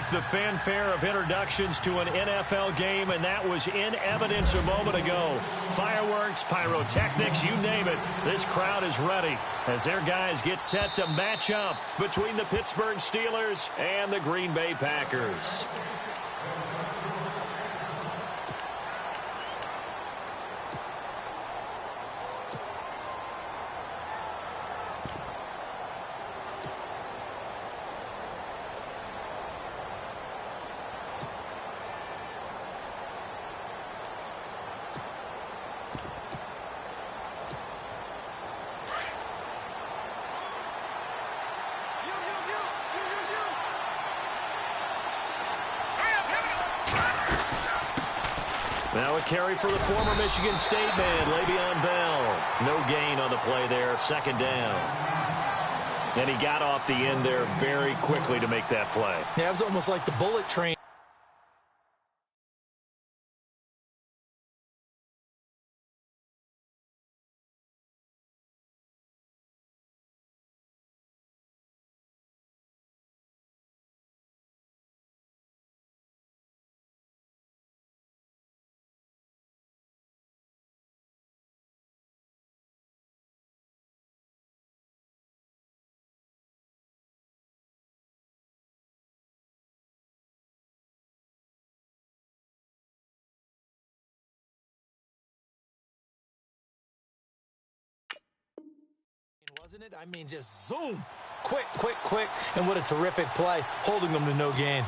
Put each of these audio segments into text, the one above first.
like the fanfare of introductions to an NFL game, and that was in evidence a moment ago. Fireworks, pyrotechnics, you name it. This crowd is ready as their guys get set to match up between the Pittsburgh Steelers and the Green Bay Packers. Now a carry for the former Michigan State man, Le'Veon Bell. No gain on the play there, second down. And he got off the end there very quickly to make that play. Yeah, it was almost like the bullet train. Wasn't it? I mean, just zoom. Quick, quick, quick. And what a terrific play, holding them to no gain.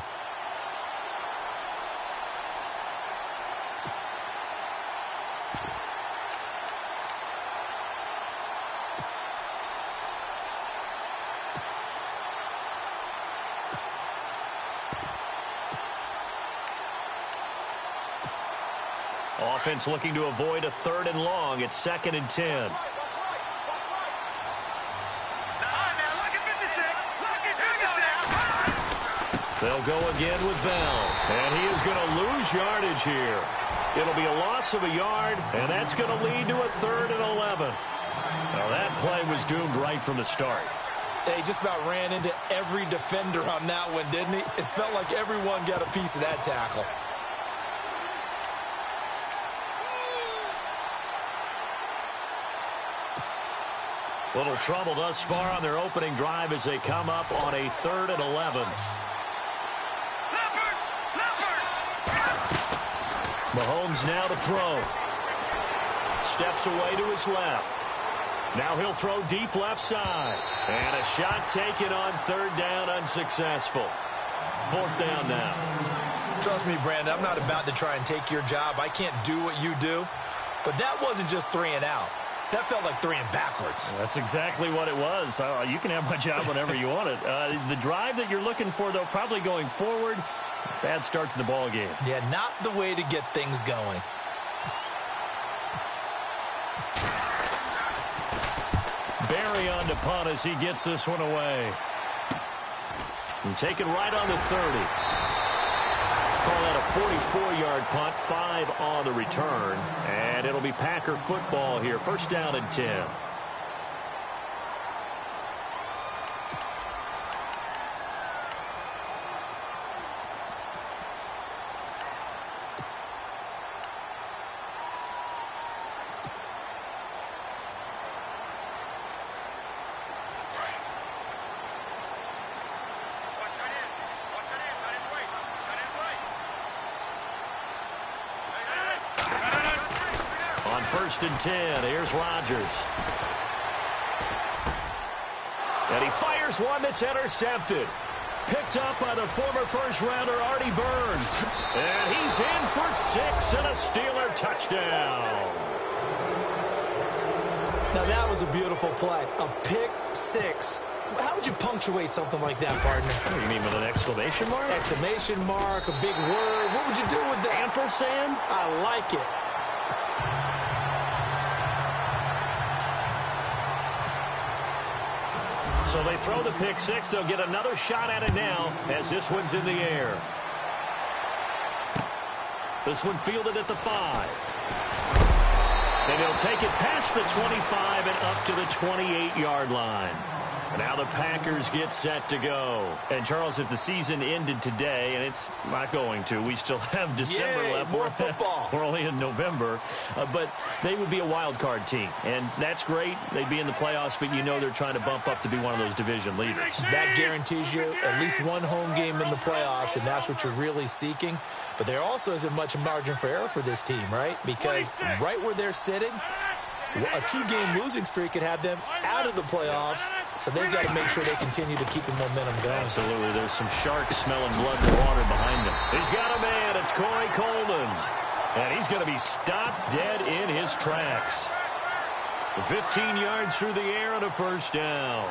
Offense looking to avoid a 3rd and long. It's 2nd and 10. They'll go again with Bell. And he is going to lose yardage here. It'll be a loss of a yard, and that's going to lead to a 3rd and 11. Now, that play was doomed right from the start. They just about ran into every defender on that one, didn't he? It felt like everyone got a piece of that tackle. Little trouble thus far on their opening drive as they come up on a 3rd and 11. Mahomes now to throw. Steps away to his left. Now he'll throw deep left side. And a shot taken on 3rd down, unsuccessful. 4th down now. Trust me, Brandon, I'm not about to try and take your job. I can't do what you do. But that wasn't just 3 and out. That felt like 3 and backwards. That's exactly what it was. You can have my job whenever you want it. The drive that you're looking for, though, probably going forward. Bad start to the ball game. Yeah, not the way to get things going. Barry on to punt as he gets this one away. And taken right on the 30. Call that a 44-yard punt, 5 on the return. And it'll be Packer football here. 1st down and 10. On 1st and 10, here's Rodgers. And he fires one that's intercepted. Picked up by the former first-rounder Artie Burns. And he's in for 6 and a Steeler touchdown. Now, that was a beautiful play. A pick 6. How would you punctuate something like that, partner? Oh, you mean with an exclamation mark? Exclamation mark, a big word. What would you do with that? Ampersand? I like it. So they throw the pick 6. They'll get another shot at it now as this one's in the air. This one fielded at the 5. And he'll take it past the 25 and up to the 28-yard line. Now the Packers get set to go. And, Charles, if the season ended today, and it's not going to, we still have December left. More football. We're only in November. But they would be a wild card team. And that's great. They'd be in the playoffs, but you know they're trying to bump up to be one of those division leaders. That guarantees you at least one home game in the playoffs, and that's what you're really seeking. But there also isn't much margin for error for this team, right? Because right where they're sitting, a 2-game losing streak could have them out of the playoffs, so they've got to make sure they continue to keep the momentum going. Absolutely. There's some sharks smelling blood and water behind them. He's got a man. It's Corey Coleman. And he's going to be stopped dead in his tracks. 15 yards through the air and a first down.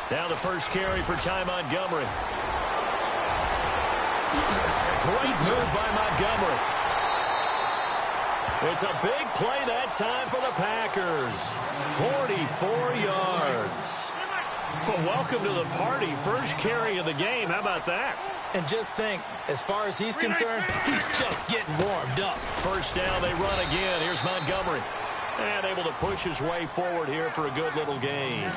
Now the first carry for Ty Montgomery. Great move by Montgomery. It's a big play that time for the Packers. 44 yards. Well, welcome to the party. First carry of the game. How about that? And just think, as far as he's concerned, he's just getting warmed up. First down, they run again. Here's Montgomery. And able to push his way forward here for a good little gain.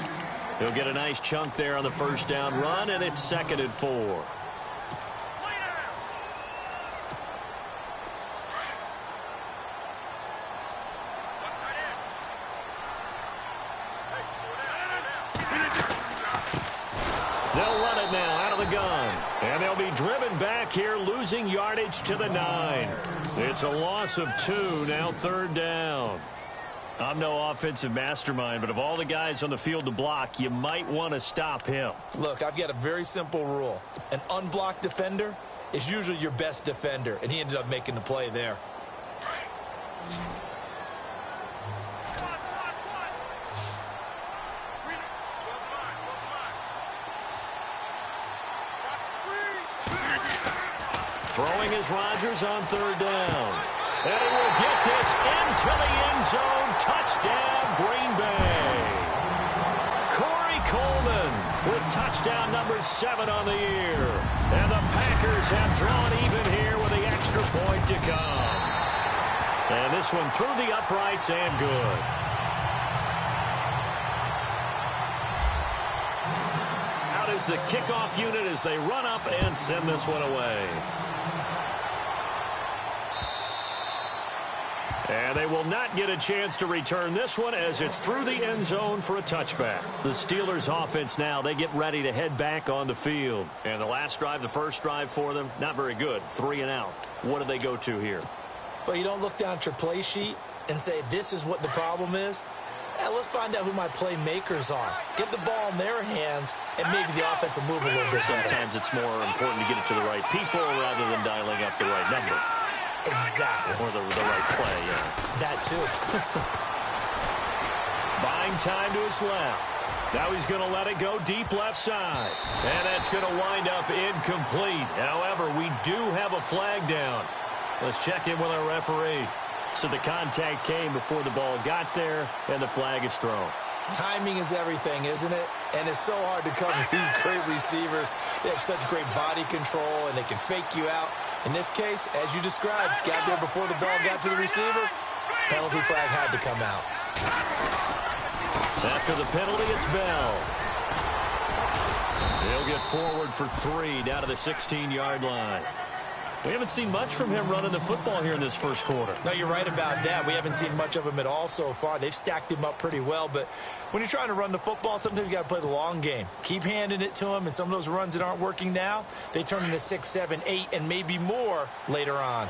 He'll get a nice chunk there on the first down run, and it's 2nd and 4. They'll run it now out of the gun. And they'll be driven back here, losing yardage to the 9. It's a loss of 2, now 3rd down. I'm no offensive mastermind, but of all the guys on the field to block, you might want to stop him. Look, I've got a very simple rule. An unblocked defender is usually your best defender, and he ended up making the play there. Throwing is Rodgers on 3rd down. And he will get this into the end zone. Touchdown, Green Bay. Corey Coleman with touchdown number 7 on the year. And the Packers have drawn even here with the extra point to come. And this one through the uprights and good. Out is the kickoff unit as they run up and send this one away. And they will not get a chance to return this one as it's through the end zone for a touchback. The Steelers offense now, they get ready to head back on the field. And the last drive, the first drive for them, not very good. 3 and out. What do they go to here? Well, you don't look down at your play sheet and say, this is what the problem is. Let's find out who my playmakers are. Get the ball in their hands, and maybe the offense will move a little bit better. Sometimes it's more important to get it to the right people rather than dialing up the right number. Exactly. Or the right play, yeah. That too. Buying time to his left. Now he's going to let it go deep left side. And that's going to wind up incomplete. However, we do have a flag down. Let's check in with our referee. So the contact came before the ball got there, and the flag is thrown. Timing is everything, isn't it? And it's so hard to cover these great receivers. They have such great body control, and they can fake you out. In this case, as you described, got there before the ball got to the receiver. Penalty flag had to come out. After the penalty, it's Bell. He'll get forward for 3 down to the 16-yard line. We haven't seen much from him running the football here in this first quarter. No, you're right about that. We haven't seen much of him at all so far. They've stacked him up pretty well, but when you're trying to run the football, sometimes you got to play the long game. Keep handing it to him, and some of those runs that aren't working now, they turn into 6, 7, 8, and maybe more later on.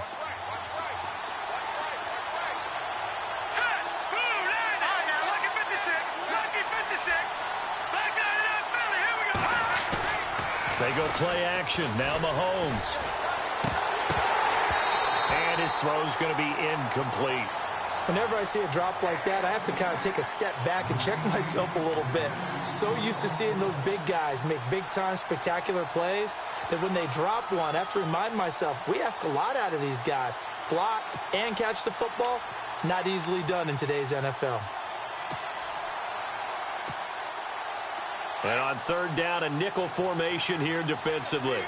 They go play action. Now Mahomes. And his throw's going to be incomplete. Whenever I see a drop like that, I have to kind of take a step back and check myself a little bit. So used to seeing those big guys make big-time spectacular plays that when they drop one, I have to remind myself, we ask a lot out of these guys. Block and catch the football, not easily done in today's NFL. And on 3rd down, a nickel formation here defensively.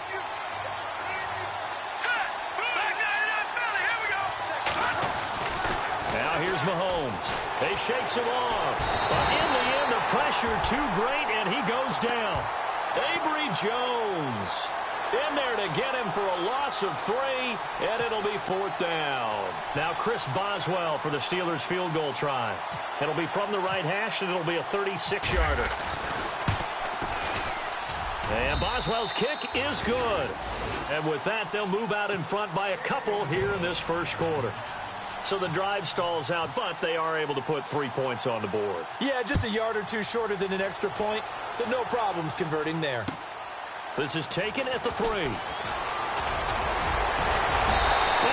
Now Here's Mahomes. He shakes him off. But in the end, the pressure too great, and he goes down. Avery Jones in there to get him for a loss of 3, and it'll be 4th down. Now Chris Boswell for the Steelers field goal try. It'll be from the right hash, and it'll be a 36-yarder. And Boswell's kick is good. And with that, they'll move out in front by a couple here in this first quarter. So the drive stalls out, but they are able to put 3 points on the board. Yeah, just a yard or two shorter than an extra point, so no problems converting there. This is taken at the 3. And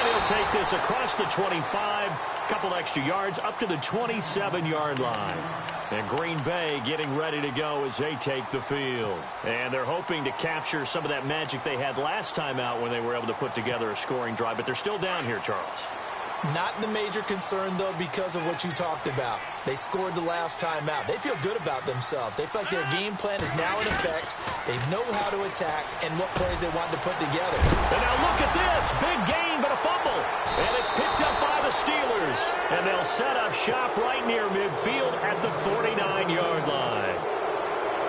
he'll take this across the 25, couple extra yards up to the 27-yard line. And Green Bay getting ready to go as they take the field. And they're hoping to capture some of that magic they had last time out when they were able to put together a scoring drive. But they're still down here, Charles. Not the major concern, though, because of what you talked about. They scored the last time out. They feel good about themselves. They feel like their game plan is now in effect. They know how to attack and what plays they want to put together. And now look at this. Big gain, but a fumble. And it's picked up by the Steelers. And they'll set up shop right near midfield at the 49-yard line.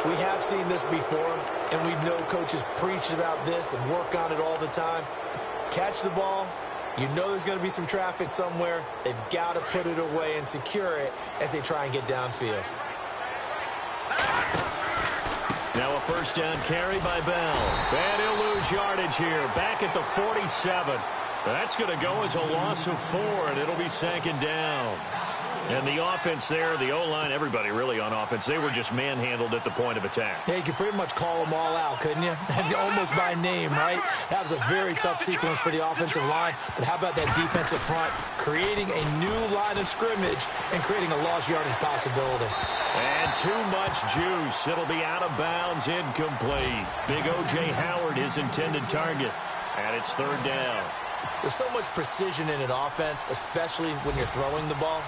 We have seen this before, and we know coaches preach about this and work on it all the time. Catch the ball. You know there's going to be some traffic somewhere. They've got to put it away and secure it as they try and get downfield. Now a first down carry by Bell. And he'll lose yardage here. Back at the 47. That's going to go as a loss of 4, and it'll be 2nd down. And the offense there, the O-line, everybody really on offense, they were just manhandled at the point of attack. Yeah, you could pretty much call them all out, couldn't you? Almost by name, right? That was a very tough sequence for the offensive line. But how about that defensive front creating a new line of scrimmage and creating a lost yardage possibility? And too much juice. It'll be out of bounds, incomplete. Big O.J. Howard, his intended target. And it's 3rd down. There's so much precision in an offense, especially when you're throwing the ball.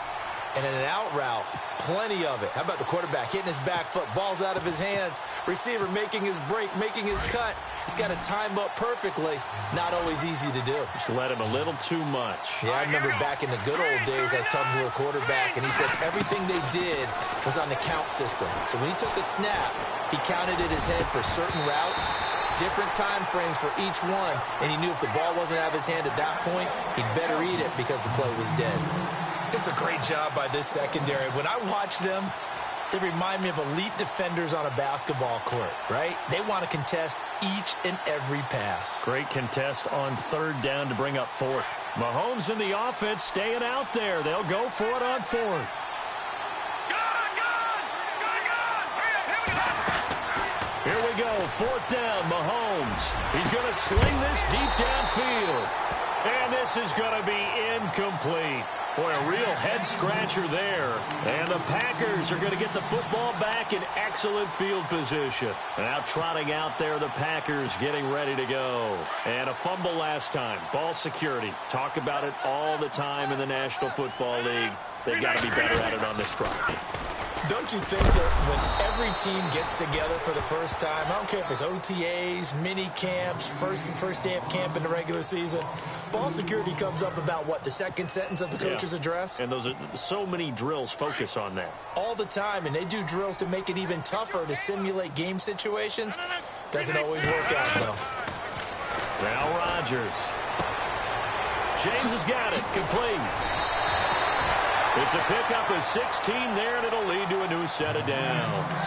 And in an out route, plenty of it. How about the quarterback hitting his back foot, ball's out of his hands, receiver making his break, making his cut. He's got to time up perfectly. Not always easy to do. Just let him a little too much. Yeah, I remember back in the good old days, I was talking to a quarterback, and he said everything they did was on the count system. So when he took a snap, he counted in his head for certain routes, different time frames for each one, and he knew if the ball wasn't out of his hand at that point, he'd better eat it because the play was dead. It's a great job by this secondary. When I watch them, they remind me of elite defenders on a basketball court, right? They want to contest each and every pass. Great contest on 3rd down to bring up 4th. Mahomes in the offense staying out there. They'll go for it on 4th. Here we go, 4th down, Mahomes. He's going to sling this deep downfield. And this is going to be incomplete. Boy, a real head-scratcher there. And the Packers are going to get the football back in excellent field position. Now trotting out there, the Packers getting ready to go. And a fumble last time. Ball security. Talk about it all the time in the National Football League. They've got to be better at it on this drive. Don't you think that when every team gets together for the first time, I don't care if it's OTAs, mini camps, first day of camp in the regular season, ball security comes up about what, the second sentence of the coach's address? And those are so many drills focus on that. All the time, and they do drills to make it even tougher to simulate game situations. Doesn't always work out, though. Now Rodgers. James has got it, complete. It's a pickup of 16 there, and it'll lead to a new set of downs.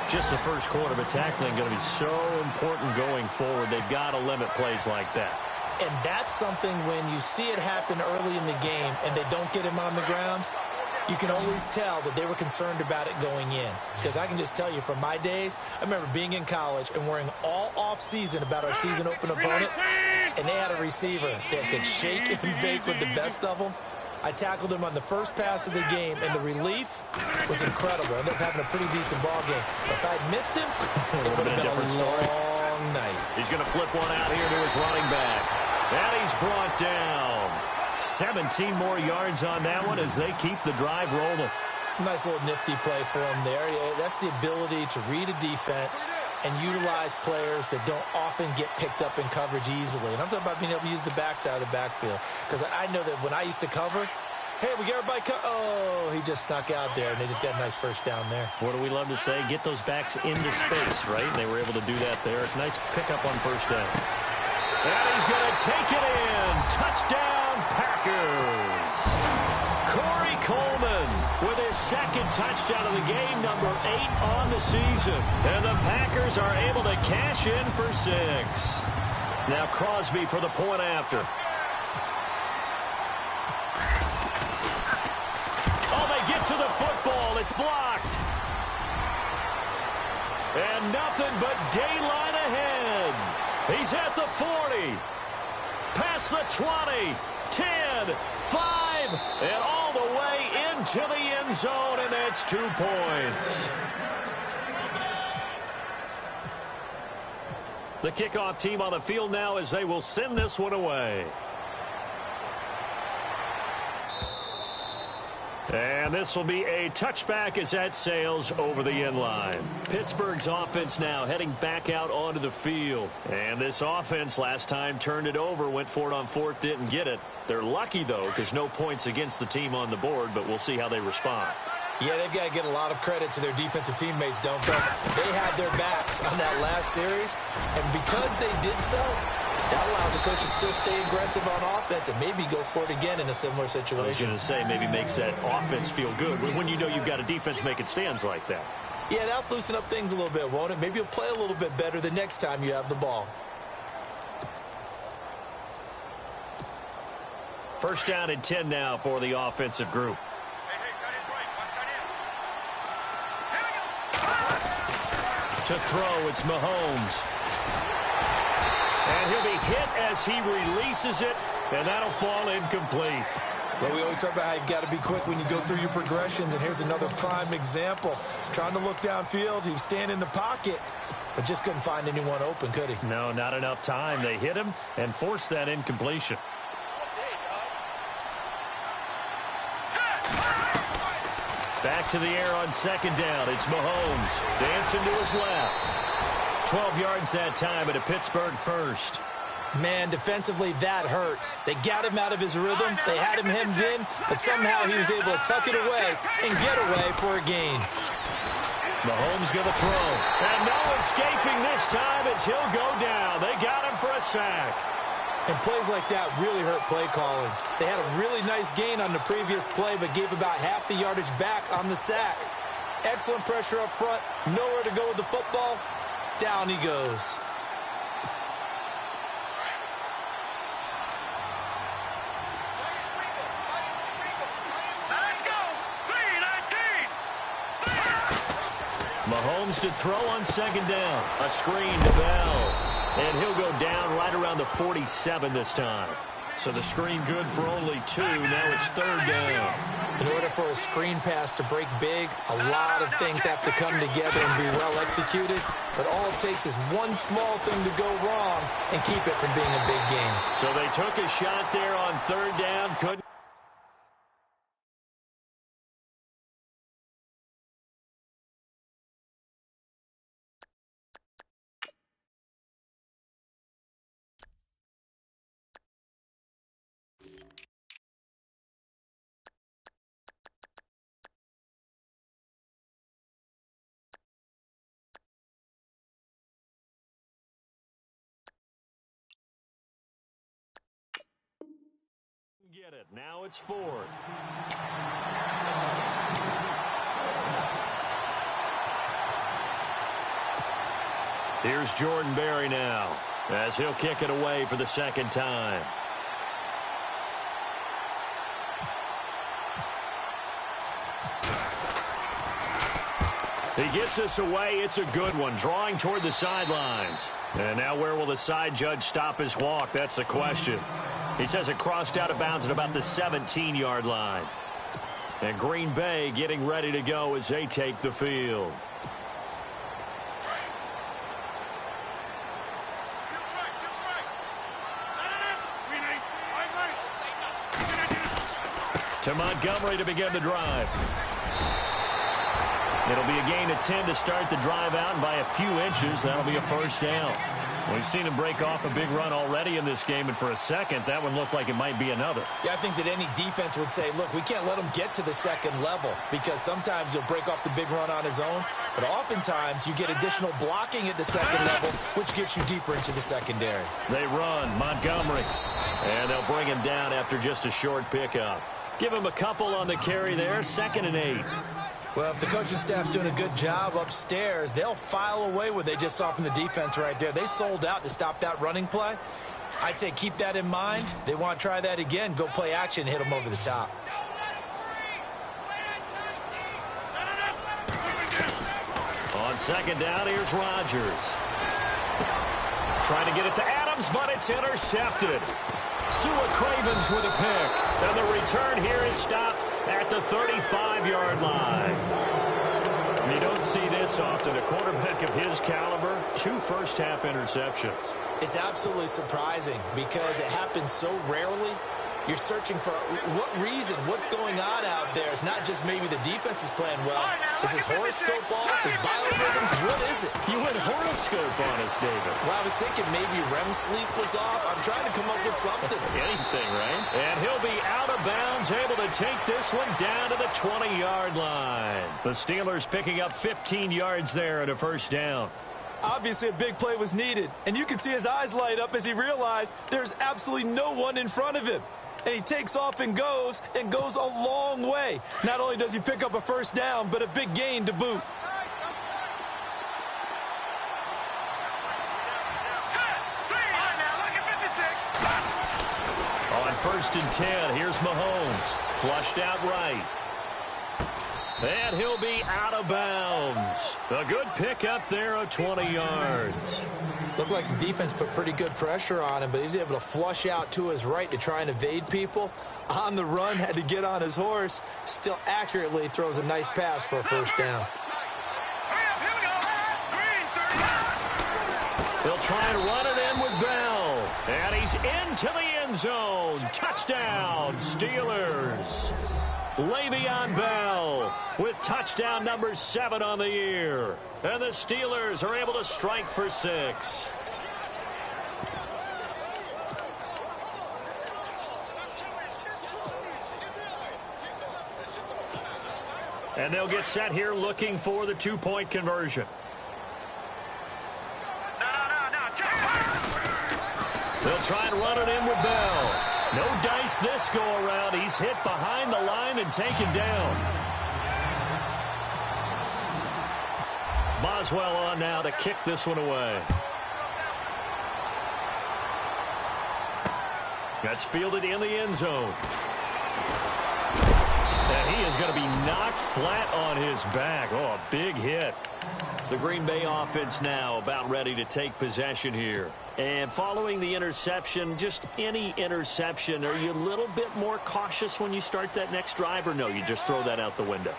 Just the first quarter, but tackling going to be so important going forward. They've got to limit plays like that. And that's something when you see it happen early in the game and they don't get him on the ground, you can always tell that they were concerned about it going in. Because I can just tell you from my days, I remember being in college and worrying all off-season about our season-open opponent, and they had a receiver that could shake and bake with the best of them. I tackled him on the first pass of the game, and the relief was incredible. I ended up having a pretty decent ball game. If I'd missed him, it would have been a long night. He's going to flip one out here to his running back. And he's brought down. 17 more yards on that one as they keep the drive rolling. Nice little nifty play for him there. Yeah, that's the ability to read a defense and utilize players that don't often get picked up in coverage easily. And I'm talking about being able to use the backside of the backfield. Because I know that when I used to cover, Hey, we got everybody. Oh, he just snuck out there, and they just got a nice first down there. What do we love to say? Get those backs into space, right? And they were able to do that there. Nice pickup on first down. And he's going to take it in. Touchdown, Packers. Corey Coleman with his second touchdown of the game, number 8 on the season. And the Packers are able to cash in for 6. Now Crosby for the point after. To the football, it's blocked. And nothing but daylight ahead. He's at the 40, past the 20, 10, 5, and all the way into the end zone, and it's 2 points. The kickoff team on the field now as they will send this one away. And this will be a touchback as that sails over the end line. Pittsburgh's offense now heading back out onto the field. And this offense last time turned it over, went for it on 4th, didn't get it. They're lucky, though, because no points against the team on the board, but we'll see how they respond. Yeah, they've got to get a lot of credit to their defensive teammates, don't they? They had their backs on that last series, and because they did so, that allows the coach to still stay aggressive on offense and maybe go for it again in a similar situation. I was going to say, maybe makes that offense feel good when you know you've got a defense making stands like that. Yeah, that'll loosen up things a little bit, won't it? Maybe you'll play a little bit better the next time you have the ball. First down and 10 now for the offensive group. To throw, it's Mahomes. And he'll be hit as he releases it, and that'll fall incomplete. Well, we always talk about how you've got to be quick when you go through your progressions, and here's another prime example. Trying to look downfield, he was standing in the pocket, but just couldn't find anyone open, could he? No, not enough time. They hit him and forced that incompletion. Back to the air on second down. It's Mahomes dancing to his left. 12 yards that time at a Pittsburgh first. Man, defensively, that hurts. They got him out of his rhythm. They had him hemmed in, but somehow he was able to tuck it away and get away for a gain. Mahomes going to throw. And no escaping this time as he'll go down. They got him for a sack. And plays like that really hurt play calling. They had a really nice gain on the previous play, but gave about half the yardage back on the sack. Excellent pressure up front. Nowhere to go with the football. Down he goes. Let's go. 3-19. Mahomes to throw on second down. A screen to Bell. And he'll go down right around the 47 this time. So the screen good for only 2. Now it's third down. In order for a screen pass to break big, a lot of things have to come together and be well executed. But all it takes is one small thing to go wrong and keep it from being a big game. So they took a shot there on third down. Couldn't. Get it. Now it's fourth. Here's Jordan Berry now as he'll kick it away for the second time. He gets us away. It's a good one. Drawing toward the sidelines. And now where will the side judge stop his walk? That's the question. He says it crossed out of bounds at about the 17-yard line. And Green Bay getting ready to go as they take the field. To Montgomery to begin the drive. It'll be a gain of 10 to start the drive out, and by a few inches, that'll be a first down. We've seen him break off a big run already in this game, and for a second, that one looked like it might be another. Yeah, I think that any defense would say, look, we can't let him get to the second level because sometimes he'll break off the big run on his own, but oftentimes you get additional blocking at the second level, which gets you deeper into the secondary. They run Montgomery, and they'll bring him down after just a short pickup. Give him a couple on the carry there, 2nd and 8. Well, if the coaching staff's doing a good job upstairs, they'll file away what they just saw from the defense right there. They sold out to stop that running play. I'd say keep that in mind. They want to try that again, go play action, hit them over the top. On 2nd down, here's Rodgers. Trying to get it to Adams, but it's intercepted. Sua Cravens with a pick. And the return here is stopped at the 35-yard line. And you don't see this often. A quarterback of his caliber, 2 first-half interceptions. It's absolutely surprising because it happens so rarely. You're searching for what reason, what's going on out there. It's not just maybe the defense is playing well. Is his horoscope off? His biorhythms? What is it? You went horoscope on us, David. Well, I was thinking maybe REM sleep was off. I'm trying to come up with something. Anything, right? And he'll be out of bounds, able to take this one down to the 20-yard line. The Steelers picking up 15 yards there at a first down. Obviously, a big play was needed, and you can see his eyes light up as he realized there's absolutely no one in front of him. And he takes off and goes a long way. Not only does he pick up a first down, but a big gain to boot. On 1st and 10, here's Mahomes. Flushed out right. And he'll be out of bounds. A good pickup there of 20 yards. Looked like the defense put pretty good pressure on him, but he's able to flush out to his right to try and evade people. On the run, had to get on his horse. Still accurately throws a nice pass for a first down. They'll try and run it in with Bell. And he's into the end zone. Touchdown, Steelers. Le'Veon Bell with touchdown number 7 on the year. And the Steelers are able to strike for 6. And they'll get set here looking for the 2-point conversion. They'll try and run it in with Bell. No dice this go-around. He's hit behind the line and taken down. Boswell on now to kick this one away. That's fielded in the end zone. And he is going to be knocked flat on his back. Oh, a big hit. The Green Bay offense now about ready to take possession here. And following the interception, just any interception, are you a little bit more cautious when you start that next drive, or no, you just throw that out the window?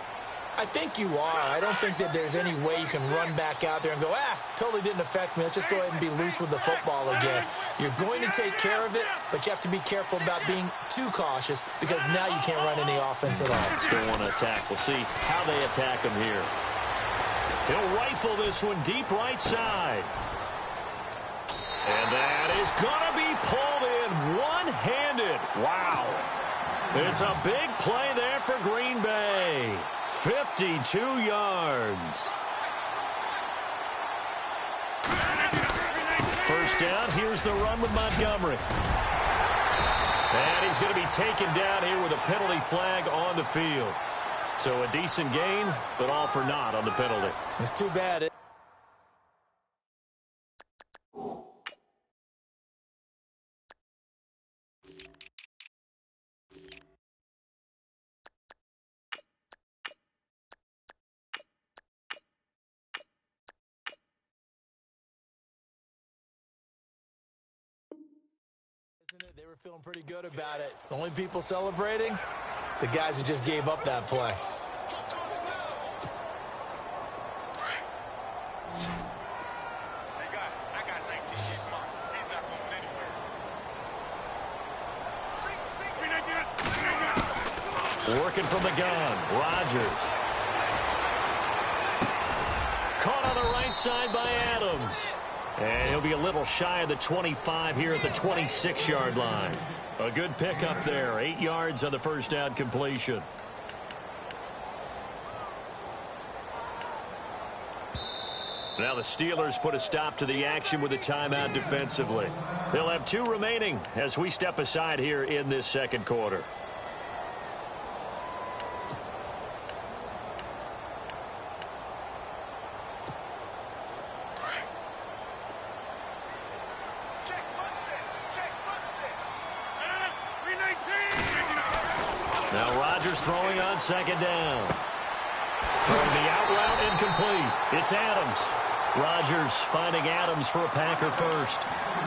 I think you are. I don't think that there's any way you can run back out there and go, totally didn't affect me. Let's just go ahead and be loose with the football again. You're going to take care of it, but you have to be careful about being too cautious because now you can't run any offense at all. Still want to attack. We'll see how they attack him here. He'll rifle this one deep right side. And that is going to be pulled in one-handed. Wow. It's a big play there for Green Bay. 52 yards. First down, here's the run with Montgomery. And he's going to be taken down here with a penalty flag on the field. So a decent gain, but all for naught on the penalty. It's too bad. They were feeling pretty good about it. The only people celebrating, the guys who just gave up that play. Working from the gun, Rodgers. Caught on the right side by Adams. And he'll be a little shy of the 25 here at the 26-yard line. A good pickup there. 8 yards on the first down completion. Now the Steelers put a stop to the action with a timeout defensively. They'll have 2 remaining as we step aside here in this second quarter. Now Rodgers throwing on second down. Throwing the out route incomplete. It's Adams. Rodgers finding Adams for a Packer first.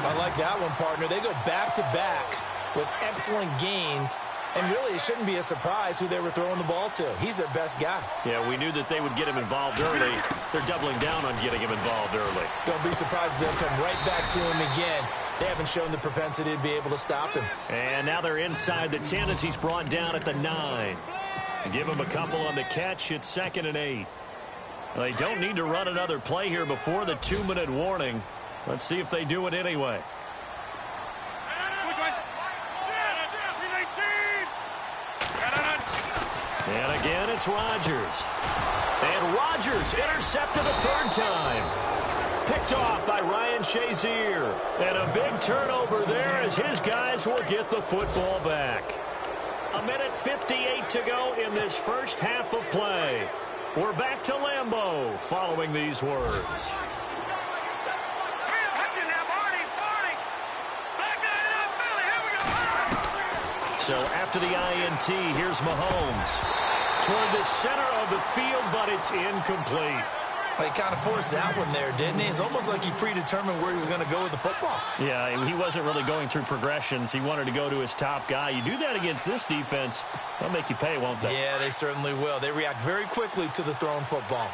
I like that one, partner. They go back-to-back with excellent gains. And really, it shouldn't be a surprise who they were throwing the ball to. He's their best guy. Yeah, we knew that they would get him involved early. They're doubling down on getting him involved early. Don't be surprised if they'll come right back to him again. They haven't shown the propensity to be able to stop him. And now they're inside the 10 as he's brought down at the 9. Give him a couple on the catch. It's 2nd and 8. They don't need to run another play here before the 2-minute warning. Let's see if they do it anyway. And again, it's Rodgers. And Rodgers intercepted a 3rd time. Picked off by Ryan Shazier. And a big turnover there as his guys will get the football back. 1:58 to go in this first half of play. We're back to Lambeau following these words. So after the INT, here's Mahomes. Toward the center of the field, but it's incomplete. Well, he kind of forced that one there, didn't he? It's almost like he predetermined where he was going to go with the football. Yeah, he wasn't really going through progressions. He wanted to go to his top guy. You do that against this defense, they'll make you pay, won't they? Yeah, they certainly will. They react very quickly to the thrown football.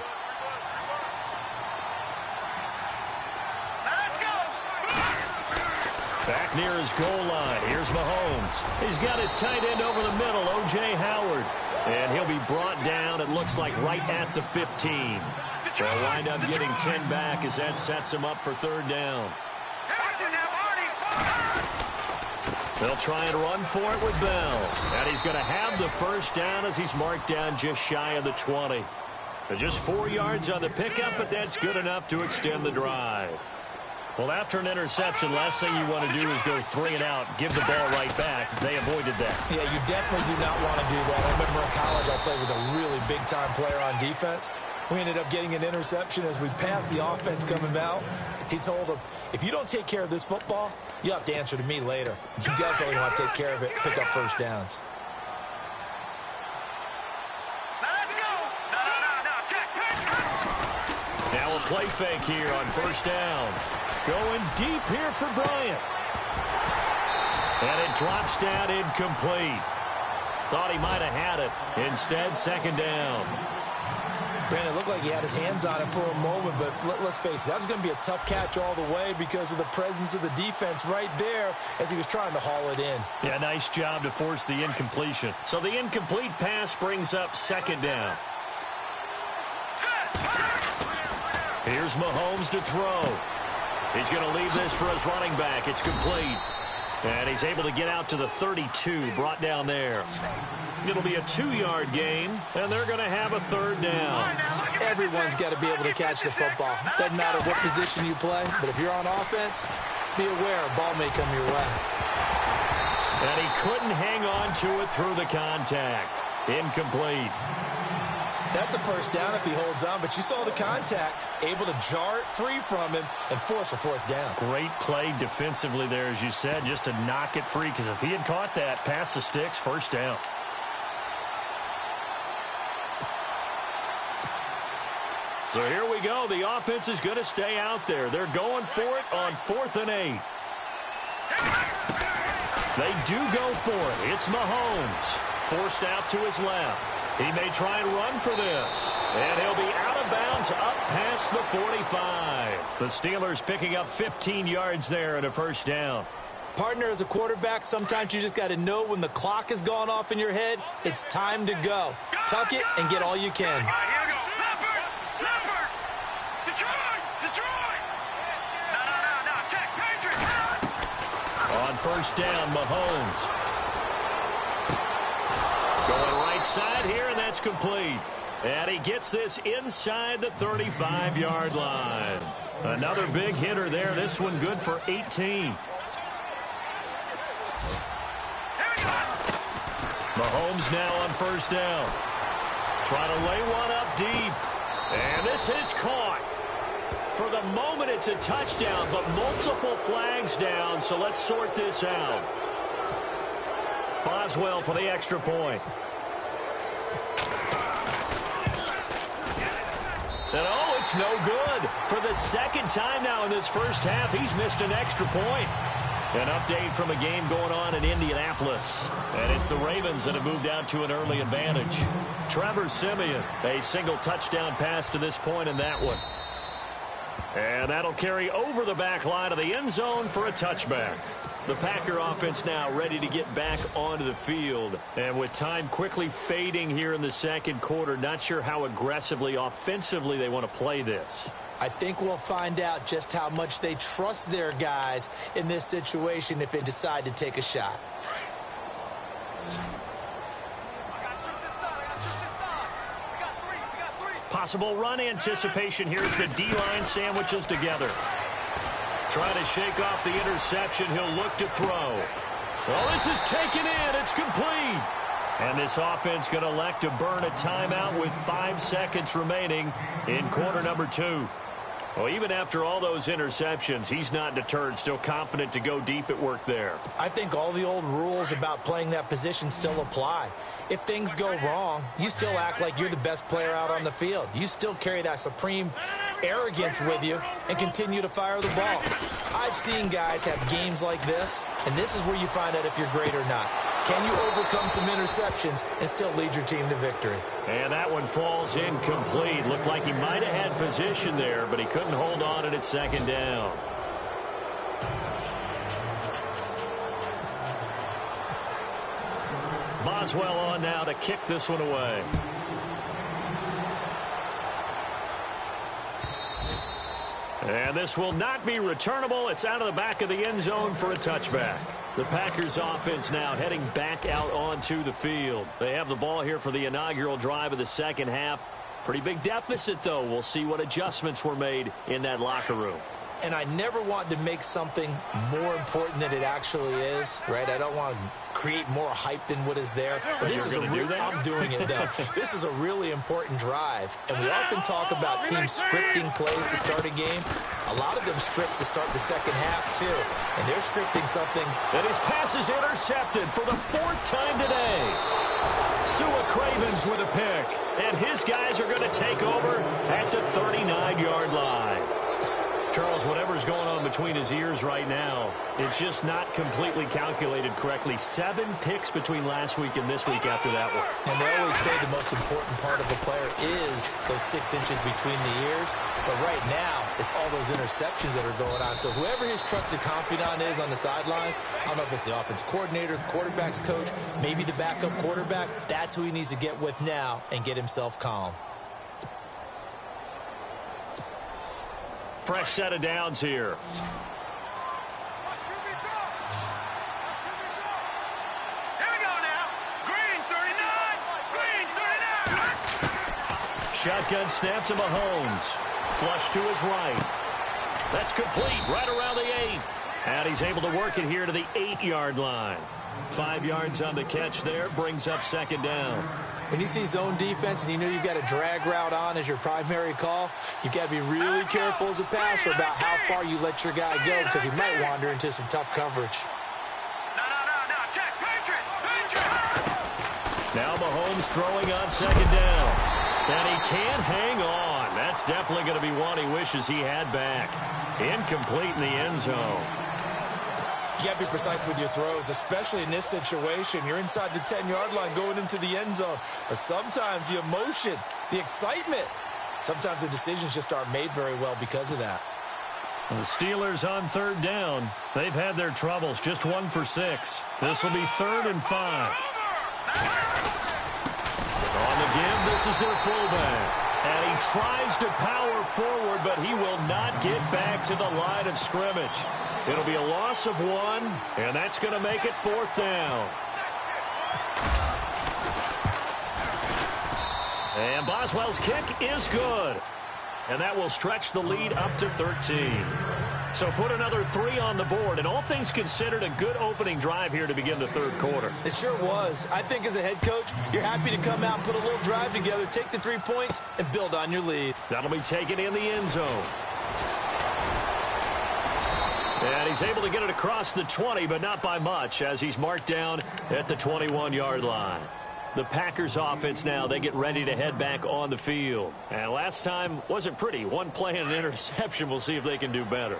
Back near his goal line. Here's Mahomes. He's got his tight end over the middle, O.J. Howard. And he'll be brought down, it looks like, right at the 15. They'll wind up getting 10 back as that sets him up for 3rd down. They'll try and run for it with Bell. And he's going to have the first down as he's marked down just shy of the 20. Just 4 yards on the pickup, but that's good enough to extend the drive. Well, after an interception, last thing you want to do is go 3 and out, give the ball right back. They avoided that. Yeah, you definitely do not want to do that. I remember in college I played with a really big-time player on defense. We ended up getting an interception as we passed the offense coming out. He told him, if you don't take care of this football, you have to answer to me later. You definitely want to take care of it, pick up first downs. Now a play fake here on first down. Going deep here for Bryant. And it drops down incomplete. Thought he might have had it. Instead, 2nd down. Brandon, it looked like he had his hands on it for a moment, but let's face it, that was going to be a tough catch all the way because of the presence of the defense right there as he was trying to haul it in. Yeah, nice job to force the incompletion. So the incomplete pass brings up 2nd down. Here's Mahomes to throw. He's going to leave this for his running back. It's complete. And he's able to get out to the 32, brought down there. It'll be a 2-yard gain, and they're going to have a 3rd down. Everyone's got to be able to catch the football. Doesn't matter what position you play, but if you're on offense, be aware a ball may come your way. And he couldn't hang on to it through the contact. Incomplete. That's a first down if he holds on, but you saw the contact, able to jar it free from him and force a 4th down. Great play defensively there, as you said, just to knock it free, because if he had caught that, pass the sticks, 1st down. So here we go. The offense is going to stay out there. They're going for it on 4th and 8. They do go for it. It's Mahomes. Forced out to his left. He may try and run for this. And he'll be out of bounds up past the 45. The Steelers picking up 15 yards there and a 1st down. Partner, as a quarterback, sometimes you just got to know when the clock has gone off in your head, it's time to go. Tuck it and get all you can. On first down, Mahomes. Going right side here, and that's complete. And he gets this inside the 35-yard line. Another big hitter there. This one good for 18. Mahomes now on first down. Trying to lay one up deep. And this is caught. For the moment, it's a touchdown, but multiple flags down, so let's sort this out. Boswell for the extra point. And oh, it's no good. For the second time now in this first half, he's missed an extra point. An update from a game going on in Indianapolis. And it's the Ravens that have moved out to an early advantage. Trevor Siemian, a single touchdown pass to this point in that one. And that'll carry over the back line of the end zone for a touchback. The Packer offense now ready to get back onto the field. And with time quickly fading here in the second quarter, not sure how aggressively, offensively they want to play this. I think we'll find out just how much they trust their guys in this situation if they decide to take a shot. Possible run anticipation here as the D-line sandwiches together. Trying to shake off the interception. He'll look to throw. Well, this is taken in. It's complete. And this offense going to elect to burn a timeout with 5 seconds remaining in quarter number 2. Well, even after all those interceptions, he's not deterred, still confident to go deep at work there. I think all the old rules about playing that position still apply. If things go wrong, you still act like you're the best player out on the field. You still carry that supreme arrogance with you and continue to fire the ball. I've seen guys have games like this, and this is where you find out if you're great or not. Can you overcome some interceptions and still lead your team to victory? And that one falls incomplete. Looked like he might have had position there, but he couldn't hold on at its second down. Boswell on now to kick this one away. And this will not be returnable. It's out of the back of the end zone for a touchback. The Packers offense now heading back out onto the field. They have the ball here for the inaugural drive of the second half. Pretty big deficit, though. We'll see what adjustments were made in that locker room. And I never want to make something more important than it actually is, right? I don't want to create more hype than what is there. But this is I'm doing it, though. This is a really important drive. And we often talk about teams scripting plays to start a game. A lot of them script to start the second half, too. And they're scripting something. And his pass is intercepted for the 4th time today. Sua Cravens with a pick. And his guys are going to take over at the 39-yard line. Charles, whatever's going on between his ears right now, it's just not completely calculated correctly. 7 picks between last week and this week after that one. And they always say the most important part of a player is those 6 inches between the ears. But right now, it's all those interceptions that are going on. So whoever his trusted confidant is on the sidelines, I don't know if it's the offense coordinator, quarterback's coach, maybe the backup quarterback, that's who he needs to get with now and get himself calm. Fresh set of downs here. Shotgun snap to Mahomes. Flush to his right. That's complete right around the 8. And he's able to work it here to the 8-yard line. 5 yards on the catch there. Brings up second down. When you see zone defense and you know you've got a drag route on as your primary call, you've got to be really careful as a passer about how far you let your guy go because he might wander into some tough coverage. Now Mahomes throwing on second down. And he can't hang on. That's definitely going to be one he wishes he had back. Incomplete in the end zone. You got to be precise with your throws, especially in this situation. You're inside the 10-yard line going into the end zone. But sometimes the emotion, the excitement, sometimes the decisions just aren't made very well because of that. The Steelers on third down. They've had their troubles, just 1 for 6. This will be 3rd and 5. On the give, this is their fullback. And he tries to power forward, but he will not get back to the line of scrimmage. It'll be a loss of 1, and that's going to make it 4th down. And Boswell's kick is good. And that will stretch the lead up to 13. So put another 3 on the board. And all things considered, a good opening drive here to begin the 3rd quarter. It sure was. I think as a head coach, you're happy to come out and put a little drive together, take the 3 points, and build on your lead. That'll be taken in the end zone. And he's able to get it across the 20, but not by much, as he's marked down at the 21-yard line. The Packers offense now, they get ready to head back on the field. And last time wasn't pretty. 1 play and an interception. We'll see if they can do better.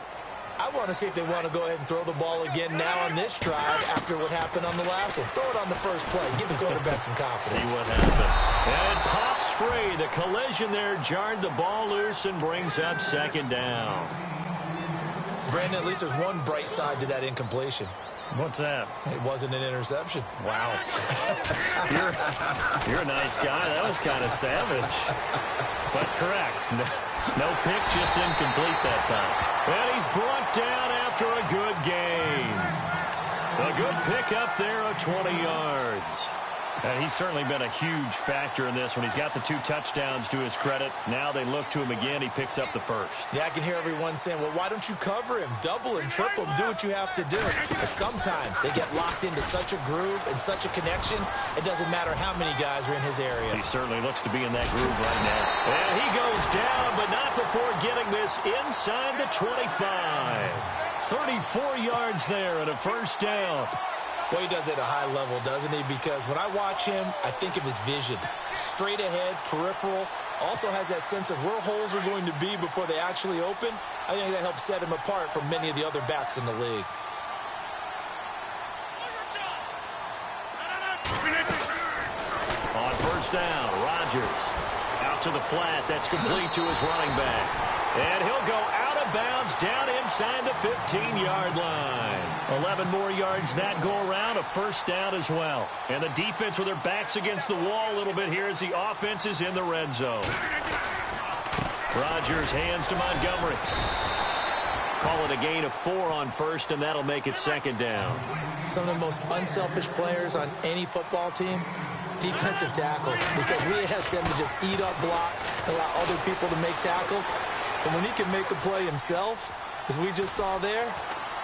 I want to see if they want to go ahead and throw the ball again now on this drive after what happened on the last one. Throw it on the first play. Give the quarterback some confidence. See what happens. And it pops free. The collision there jarred the ball loose and brings up 2nd down. Brandon, at least there's one bright side to that incompletion. What's that? It wasn't an interception. Wow. you're a nice guy. That was kind of savage. But correct. No pick, just incomplete that time. And he's brought down after a good game. A good pick up there of 20 yards. And he's certainly been a huge factor in this one. He's got the 2 touchdowns to his credit. Now they look to him again. He picks up the 1st. Yeah, I can hear everyone saying, well, why don't you cover him? Double him, triple him, do what you have to do. But sometimes they get locked into such a groove and such a connection, it doesn't matter how many guys are in his area. He certainly looks to be in that groove right now. And he goes down, but not before getting this inside the 25. 34 yards there and a 1st down. Well, he does it at a high level, doesn't he? Because when I watch him, I think of his vision. Straight ahead, peripheral. Also has that sense of where holes are going to be before they actually open. I think that helps set him apart from many of the other backs in the league. On 1st down, Rodgers out to the flat. That's complete to his running back. And he'll go out of bounds down inside the 15-yard line. 11 more yards that go around, a 1st down as well. And the defense with their backs against the wall a little bit here as the offense is in the red zone. Rodgers hands to Montgomery. Call it a gain of 4 on 1st, and that'll make it 2nd down. Some of the most unselfish players on any football team, defensive tackles, because we ask them to just eat up blocks and allow other people to make tackles. And when he can make a play himself, as we just saw there,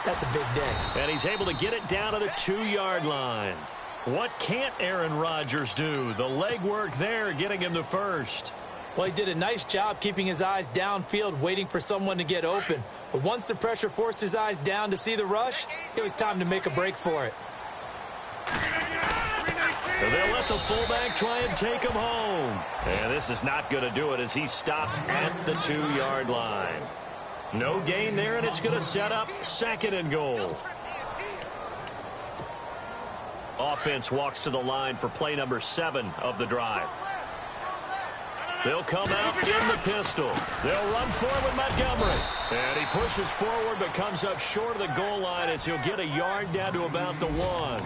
that's a big day. And he's able to get it down to the 2-yard line. What can't Aaron Rodgers do? The legwork there getting him the 1st. Well, he did a nice job keeping his eyes downfield, waiting for someone to get open. But once the pressure forced his eyes down to see the rush, it was time to make a break for it. So they'll let the fullback try and take him home. And this is not going to do it as he's stopped at the 2-yard line. No gain there, and it's going to set up 2nd and goal. Offense walks to the line for play number 7 of the drive. They'll come out in the pistol. They'll run forward with Montgomery. And he pushes forward but comes up short of the goal line as he'll get a yard down to about the 1.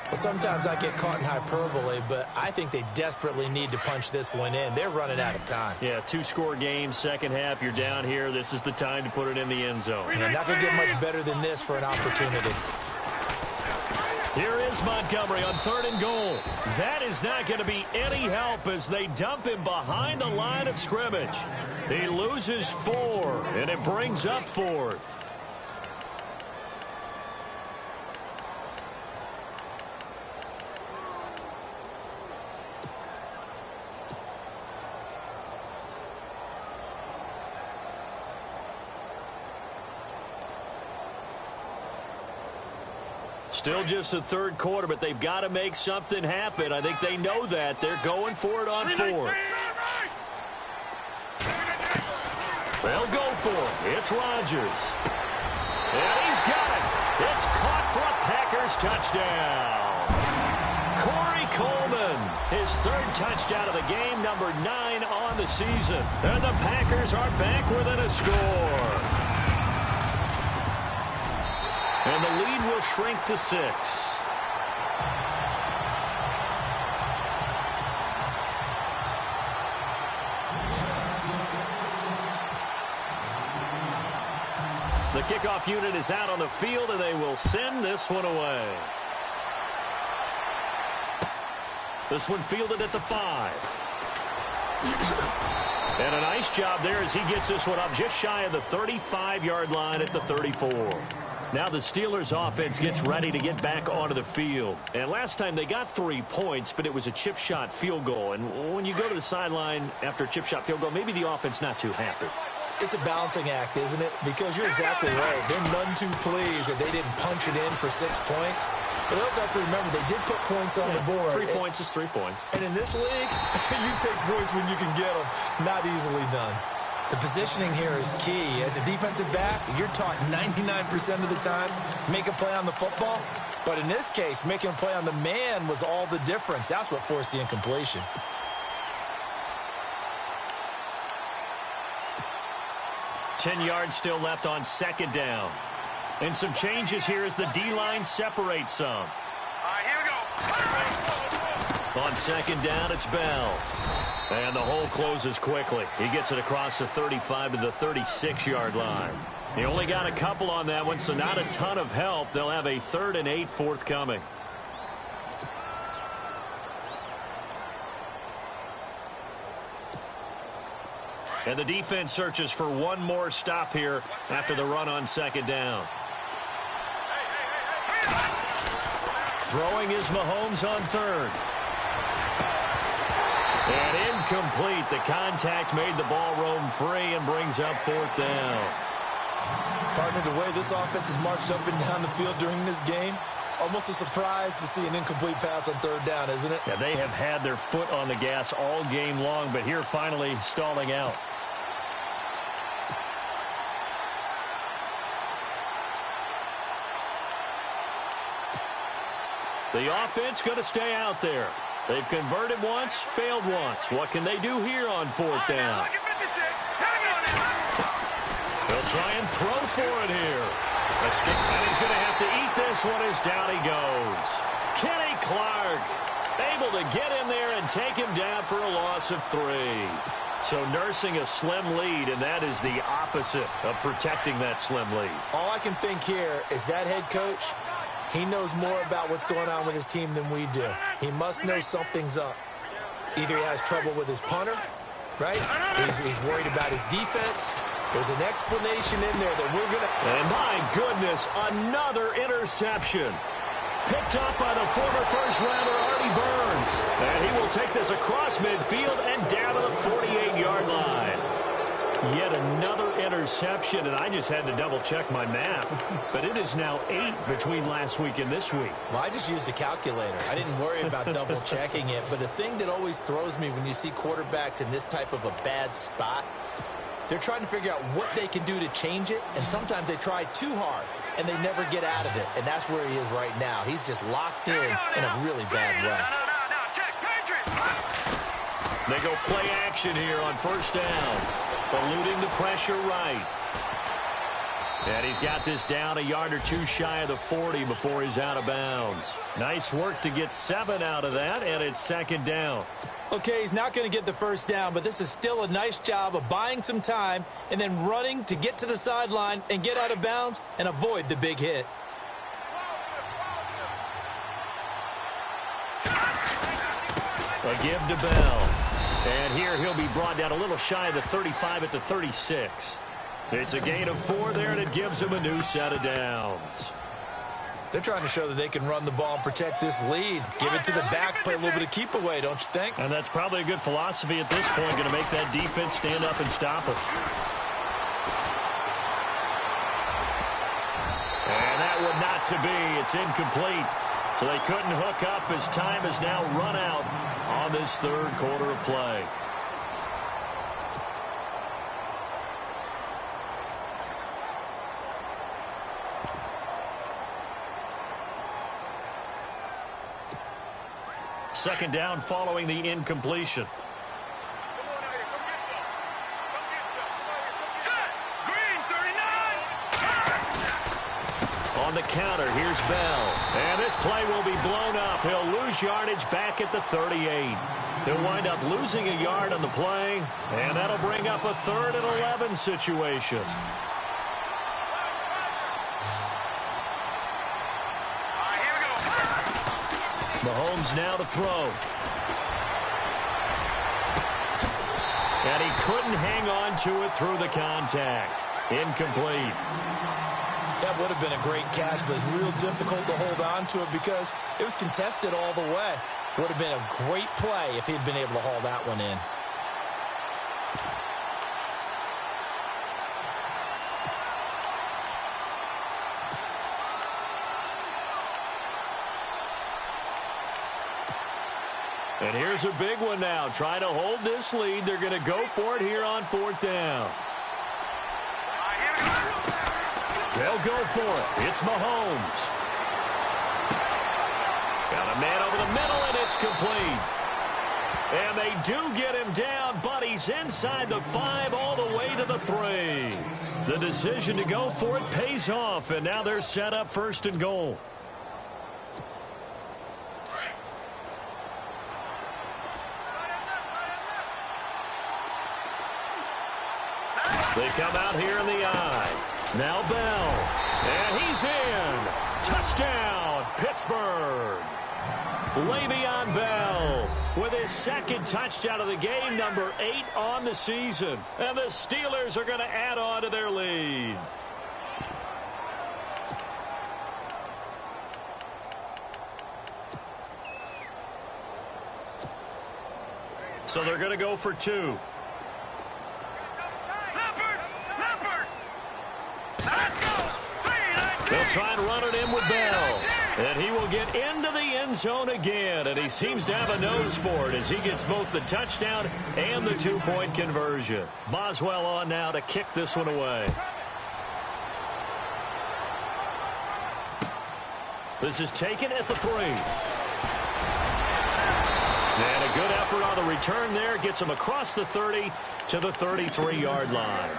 Well, sometimes I get caught in hyperbole, but I think they desperately need to punch this one in. They're running out of time. Yeah, 2-score game, second half. You're down here. This is the time to put it in the end zone. Yeah, not going to get much better than this for an opportunity. Here is Montgomery on 3rd and goal. That is not going to be any help as they dump him behind the line of scrimmage. He loses 4, and it brings up 4th. Still just the 3rd quarter, but they've got to make something happen. I think they know that. They're going for it on 4th. They'll go for it. It's Rodgers. And he's got it. It's caught for a Packers touchdown. Corey Coleman, his 3rd touchdown of the game, number 9 on the season. And the Packers are back within a score. And the lead will shrink to 6. The kickoff unit is out on the field, and they will send this one away. This one fielded at the 5. And a nice job there as he gets this one up just shy of the 35-yard line at the 34. Now the Steelers offense gets ready to get back onto the field. And last time they got 3 points, but it was a chip shot field goal. And when you go to the sideline after a chip shot field goal, maybe the offense not too happy. It's a balancing act, isn't it? Because you're exactly right. They're none too pleased that they didn't punch it in for 6 points. But they also have to remember they did put points on the board. 3 points is 3 points. And in this league, you take points when you can get them. Not easily done. The positioning here is key. As a defensive back, you're taught 99% of the time, make a play on the football. But in this case, making a play on the man was all the difference. That's what forced the incompletion. Ten yards still left on second down. And some changes here as the D-line separates some. All right, here we go. On second down, it's Bell. And the hole closes quickly. He gets it across the 35 to the 36-yard line. He only got a couple on that one, so not a ton of help. They'll have a 3rd and 8 forthcoming. And the defense searches for one more stop here after the run on second down. Throwing is Mahomes on 3rd. And incomplete. The contact made the ball roam free and brings up 4th down. Partner, the way this offense has marched up and down the field during this game, it's almost a surprise to see an incomplete pass on 3rd down, isn't it? Yeah, they have had their foot on the gas all game long, but here finally stalling out. The offense going to stay out there. They've converted once, failed once. What can they do here on 4th down? They'll try and throw for it here. And he's going to have to eat this one as down he goes. Kenny Clark able to get in there and take him down for a loss of 3. So nursing a slim lead, and that is the opposite of protecting that slim lead. All I can think here is that head coach, he knows more about what's going on with his team than we do. He must know something's up. Either he has trouble with his punter, right? He's worried about his defense. There's an explanation in there that we're going to... And my goodness, another interception. Picked up by the former first-rounder Artie Burns. And he will take this across midfield and down to the 48-yard line. Yet another interception, and I just had to double-check my math. But it is now 8 between last week and this week. Well, I just used a calculator. I didn't worry about double-checking it. But the thing that always throws me when you see quarterbacks in this type of a bad spot, they're trying to figure out what they can do to change it, and sometimes they try too hard, and they never get out of it. And that's where he is right now. He's just locked in a really bad way. They go play action here on first down. Eluding the pressure right. And he's got this down a yard or 2 shy of the 40 before he's out of bounds. Nice work to get 7 out of that, and it's second down. Okay, he's not going to get the first down, but this is still a nice job of buying some time and then running to get to the sideline and get out of bounds and avoid the big hit. A give to Bell. And here he'll be brought down a little shy of the 35 at the 36. It's a gain of 4 there, and it gives him a new set of downs. They're trying to show that they can run the ball and protect this lead. Give it to the backs, play a little bit of keep away, don't you think? And that's probably a good philosophy at this point, going to make that defense stand up and stop it. And that one not to be. It's incomplete. So they couldn't hook up as time has now run out on this third quarter of play. Second down following the incompletion. On the counter, here's Bell. And this play will be blown up. He'll lose yardage back at the 38. He'll wind up losing a yard on the play, and that'll bring up a 3rd and 11 situation. Mahomes now to throw. And he couldn't hang on to it through the contact. Incomplete. That would have been a great catch, but it's real difficult to hold on to it because it was contested all the way. Would have been a great play if he'd been able to haul that one in. And here's a big one now. Trying to hold this lead. They're going to go for it here on 4th down. They'll go for it. It's Mahomes. Got a man over the middle, and it's complete. And they do get him down, but he's inside the 5 all the way to the 3. The decision to go for it pays off, and now they're set up 1st and goal. They come out here in the eye. Now Bell. And he's in. Touchdown, Pittsburgh. Le'Veon Bell with his 2nd touchdown of the game, number 8 on the season. And the Steelers are going to add on to their lead. So they're going to go for 2. They'll try and run it in with Bell. And he will get into the end zone again. And he seems to have a nose for it as he gets both the touchdown and the 2-point conversion. Boswell on now to kick this one away. This is taken at the 3. And a good effort on the return there. Gets him across the 30 to the 33-yard line.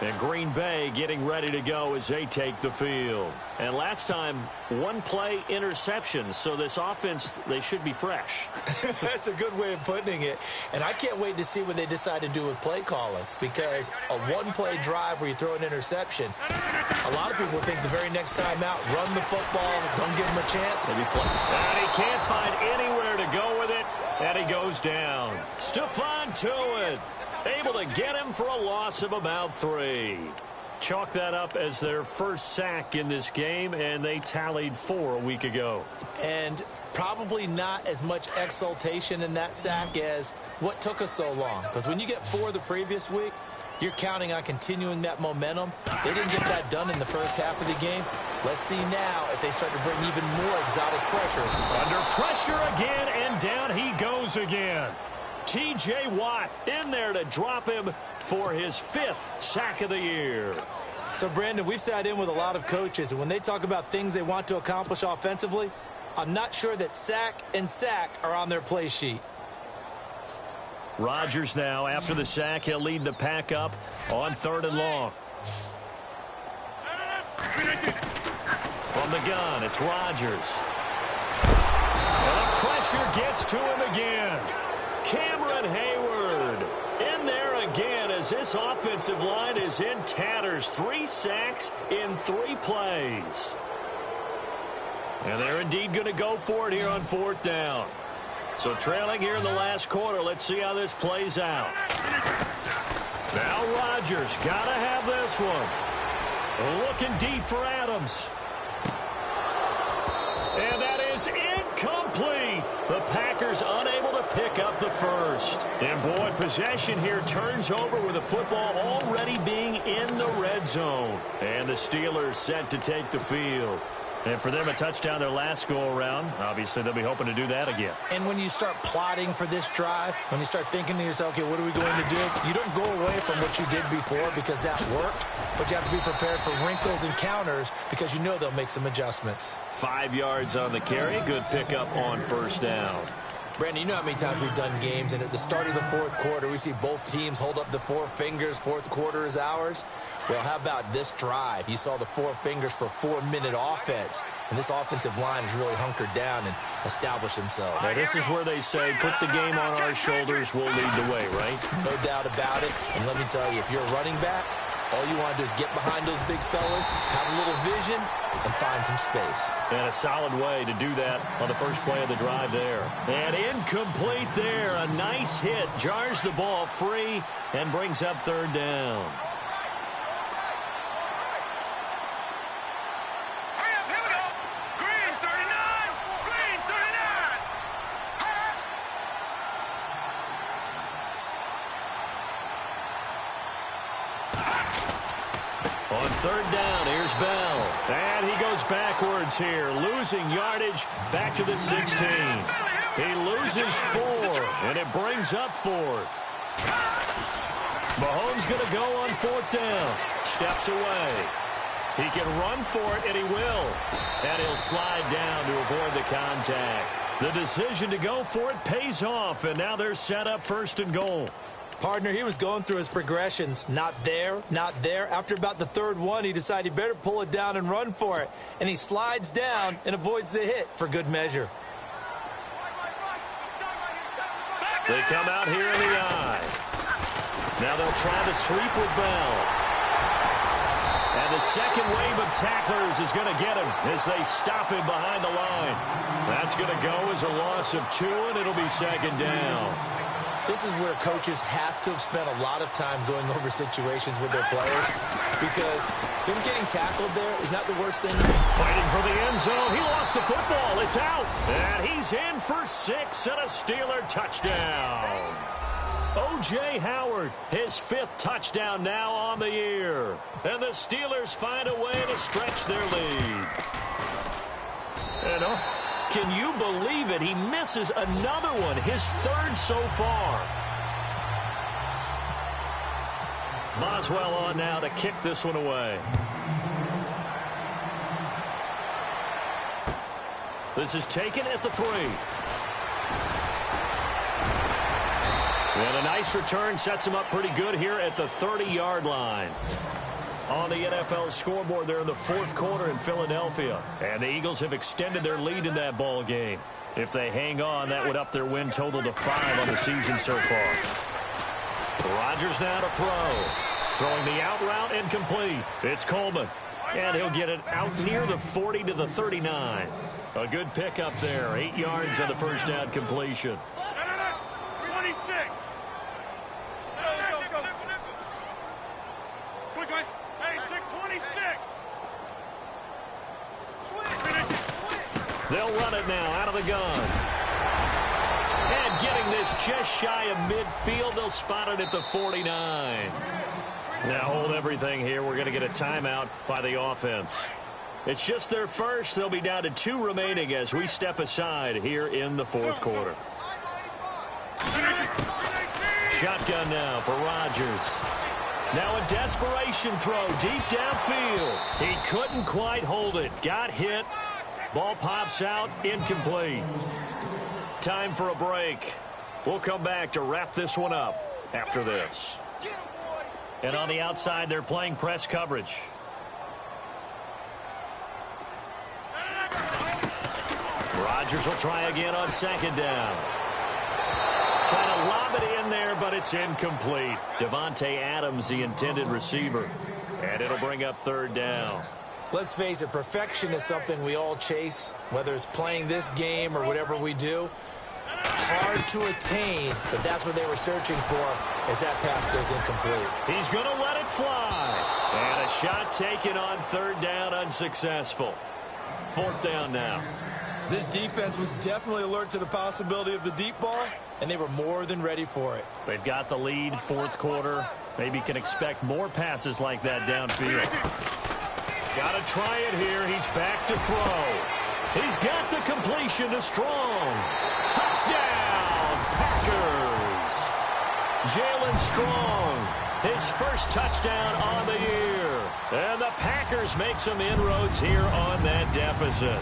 And Green Bay getting ready to go as they take the field. And last time, 1-play interception. So this offense, they should be fresh. That's a good way of putting it. And I can't wait to see what they decide to do with play calling. Because a 1-play drive where you throw an interception, a lot of people think the very next time out, run the football, don't give him a chance. And he can't find anywhere to go with it. And he goes down. Stephon Tuitt able to get him for a loss of about 3. Chalk that up as their first sack in this game, and they tallied 4 a week ago. And probably not as much exultation in that sack as what took us so long. Because when you get 4 the previous week, you're counting on continuing that momentum. They didn't get that done in the first half of the game. Let's see now if they start to bring even more exotic pressure. Under pressure again, and down he goes again. T.J. Watt in there to drop him for his 5th sack of the year. So, Brandon, we've sat in with a lot of coaches, and when they talk about things they want to accomplish offensively, I'm not sure that sack and sack are on their play sheet. Rodgers now, after the sack, he'll lead the pack up on 3rd and long. From the gun, it's Rodgers. And the pressure gets to him again. Cameron Hayward in there again as this offensive line is in tatters. 3 sacks in 3 plays. And they're indeed going to go for it here on 4th down. So trailing here in the last quarter. Let's see how this plays out. Now Rodgers got to have this one. Looking deep for Adams. And that is incomplete. The Packers unable to pick up the first. And boy, possession here turns over with the football already being in the red zone. And the Steelers set to take the field. And for them, a touchdown their last go-around. Obviously, they'll be hoping to do that again. And when you start plotting for this drive, when you start thinking to yourself, okay, what are we going to do? You don't go away from what you did before because that worked. But you have to be prepared for wrinkles and counters because you know they'll make some adjustments. 5 yards on the carry. Good pickup on 1st down. Brandon, you know how many times we've done games, and at the start of the 4th quarter, we see both teams hold up the 4 fingers, 4th quarter is ours. Well, how about this drive? You saw the 4 fingers for 4-minute offense, and this offensive line has really hunkered down and established themselves. Now, this is where they say, put the game on our shoulders, we'll lead the way, right? No doubt about it, and let me tell you, if you're a running back, All you want to do is get behind those big fellas, have a little vision, and find some space. And a solid way to do that on the first play of the drive there. And incomplete there. A nice hit. Jars the ball free and brings up third down. On third down, here's Bell. And he goes backwards here, losing yardage back to the 16. He loses 4, and it brings up 4th. Mahomes going to go on 4th down. Steps away. He can run for it, and he will. And he'll slide down to avoid the contact. The decision to go for it pays off, and now they're set up 1st and goal. Partner, he was going through his progressions. Not there, not there. After about the 3rd one, he decided he better pull it down and run for it. And he slides down and avoids the hit for good measure. They come out here in the eye. Now they'll try the sweep with Bell. And the second wave of tacklers is going to get him as they stop him behind the line. That's going to go as a loss of 2, and it'll be 2nd down. This is where coaches have to have spent a lot of time going over situations with their players, because him getting tackled there is not the worst thing. Fighting for the end zone. He lost the football. It's out. And he's in for 6 and a Steeler touchdown. O.J. Howard, his 5th touchdown now on the year. And the Steelers find a way to stretch their lead. And can you believe it? He misses another one, his 3rd so far. Boswell on now to kick this one away. This is taken at the 3. And a nice return sets him up pretty good here at the 30-yard line. On the NFL scoreboard there in the 4th quarter in Philadelphia. And the Eagles have extended their lead in that ball game. If they hang on, that would up their win total to 5 on the season so far. Rodgers now to throw. Throwing the out route incomplete. It's Coleman. And he'll get it out near the 40 to the 39. A good pickup there. 8 yards on the first down completion. 26. They'll run it now out of the gun. And getting this just shy of midfield, they'll spot it at the 49. Now hold everything here. We're going to get a timeout by the offense. It's just their first. They'll be down to 2 remaining as we step aside here in the 4th quarter. Shotgun now for Rodgers. Now a desperation throw deep downfield. He couldn't quite hold it. Got hit. Ball pops out, incomplete. Time for a break. We'll come back to wrap this one up after this. And on the outside, they're playing press coverage. Rodgers will try again on 2nd down. Trying to lob it in there, but it's incomplete. Devontae Adams, the intended receiver. And it'll bring up 3rd down. Let's face it, perfection is something we all chase, whether it's playing this game or whatever we do. Hard to attain, but that's what they were searching for as that pass goes incomplete. He's going to let it fly. And a shot taken on 3rd down, unsuccessful. 4th down now. This defense was definitely alert to the possibility of the deep ball, and they were more than ready for it. They've got the lead, 4th quarter. Maybe can expect more passes like that downfield. Got to try it here. He's back to throw. He's got the completion to Strong. Touchdown, Packers. Jalen Strong, his first touchdown on the year. And the Packers make some inroads here on that deficit.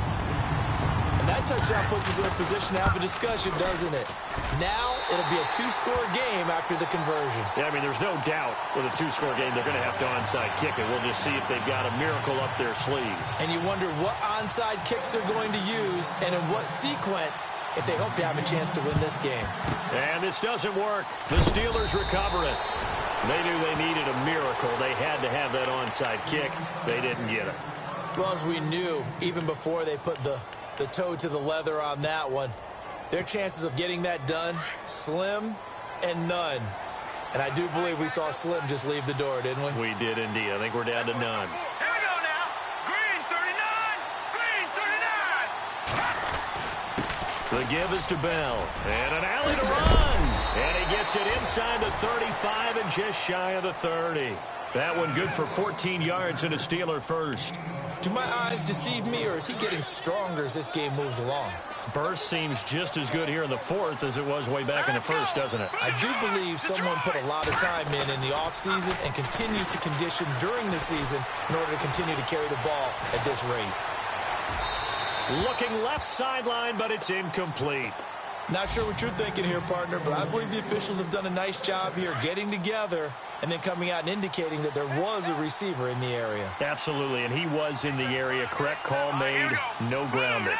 And that touchdown puts us in a position to have a discussion, doesn't it? Now it'll be a 2-score game after the conversion. Yeah, I mean, there's no doubt with a 2-score game they're going to have to onside kick it. We'll just see if they've got a miracle up their sleeve. And you wonder what onside kicks they're going to use and in what sequence if they hope to have a chance to win this game. And this doesn't work. The Steelers recover it. They knew they needed a miracle. They had to have that onside kick. They didn't get it. Well, as we knew, even before they put the toe to the leather on that one, their chances of getting that done, slim and none. And I do believe we saw Slim just leave the door, didn't we? We did indeed. I think we're down to none. Here we go now. Green 39. Green 39. The give is to Bell. And an alley to run. And he gets it inside the 35 and just shy of the 30. That one good for 14 yards and a Steeler first. Do my eyes deceive me, or is he getting stronger as this game moves along? Burst seems just as good here in the fourth as it was way back in the first, doesn't it? I do believe someone put a lot of time in the offseason and continues to condition during the season in order to continue to carry the ball at this rate. Looking left sideline, but it's incomplete. Not sure what you're thinking here, partner, but I believe the officials have done a nice job here getting together and then coming out and indicating that there was a receiver in the area. Absolutely, and he was in the area. Correct call made, no grounding.